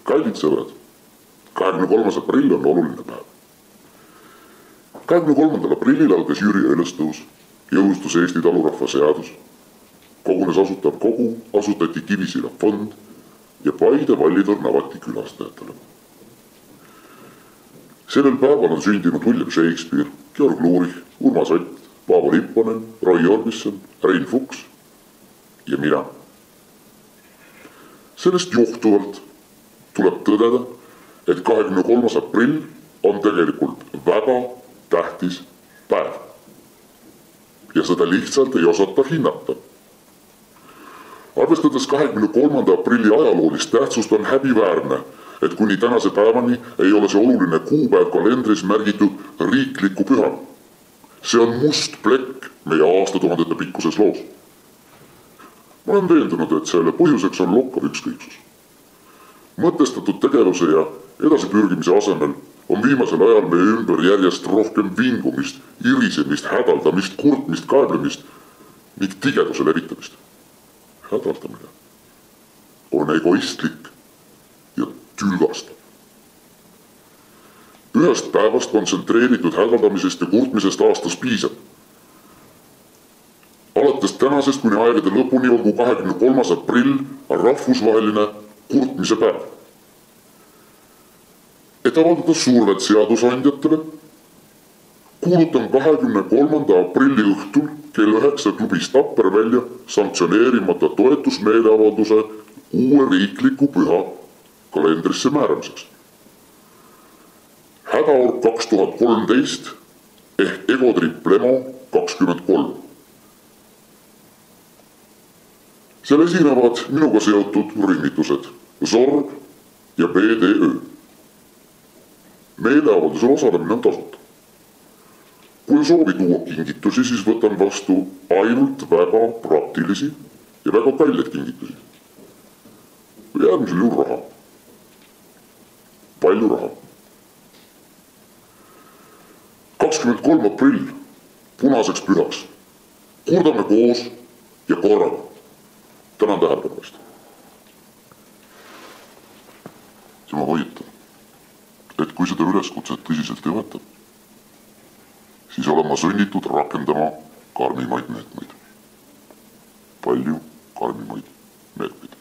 Kallid sõbrad, 23. aprill on oluline päev. 23. aprillil algas Jüri ülestõus, jõustus Eesti talurahva seadus, kogunes Asutav Kogu, asutati Kivisilla fond ja Paide Vallitorn avati külastajatele. Sellel päeval on sündinud William Shakespeare, Georg Lurich, Urmas Ott, Paavo Lipponen, Roy Orbison, Rein Fuchs ja mina. Sellest johtuvalt tuleb tõdeda, et 23. aprill on tegelikult väga tähtis päev. Ja seda lihtsalt ei osata hinnata. Arvestades 23. aprilli ajaloolist tähtsust on häbiväärne, et kuni tänase päevani ei ole see oluline kuupäev kalendris märgitud riikliku pühana. See on must plekk meie aastatuhandete pikkuses loos. Ma olen veendunud, et selle põhjuseks on lokkav ükskõiksus. Mõtestatud tegevuse ja edasipürgimise asemel on viimasel ajal meie ümber järjest rohkem vingumist, irisemist, hädaldamist, kurtmist, kaeblemist ning tigeduse levitamist. Hädaldamine on egoistlik ja tülgastav. Ühest päevast kontsentreeritud hädaldamisest ja kurtmisest aastas piisab. Alates tänasest kuni aegade lõpuni olgu 23. aprill rahvusvaheline kurtmise päev. Et avaldada survet seadusandjatele, kuulutan 23. aprilli õhtul kell 9 klubis Tapper välja sanktsioneerimata toetusmeeleavalduse uue riikliku püha kalendrisse määramiseks. Hädaorg 2013 ehk Egotriplemo 23. Seal esinevad minuga seotud rühmitused Zorg ja BDÖ. Meeleavaldusel osalemine on tasuta. Kui soovi tuua kingitusi, siis võtan vastu ainult väga praktilisi ja väga kalleid kingitusi. Või äärmisel juhul raha. Palju raha. 23. aprill punaseks pühaks. Kurdame koos ja korraga. Tänan tähelepanu eest. Ja ma hoiutan, et kui seda üleskutset tõsiselt ei võeta, siis olen ma sunnitud rakendama karmimaid meetmeid. Palju karmimaid meetmeid.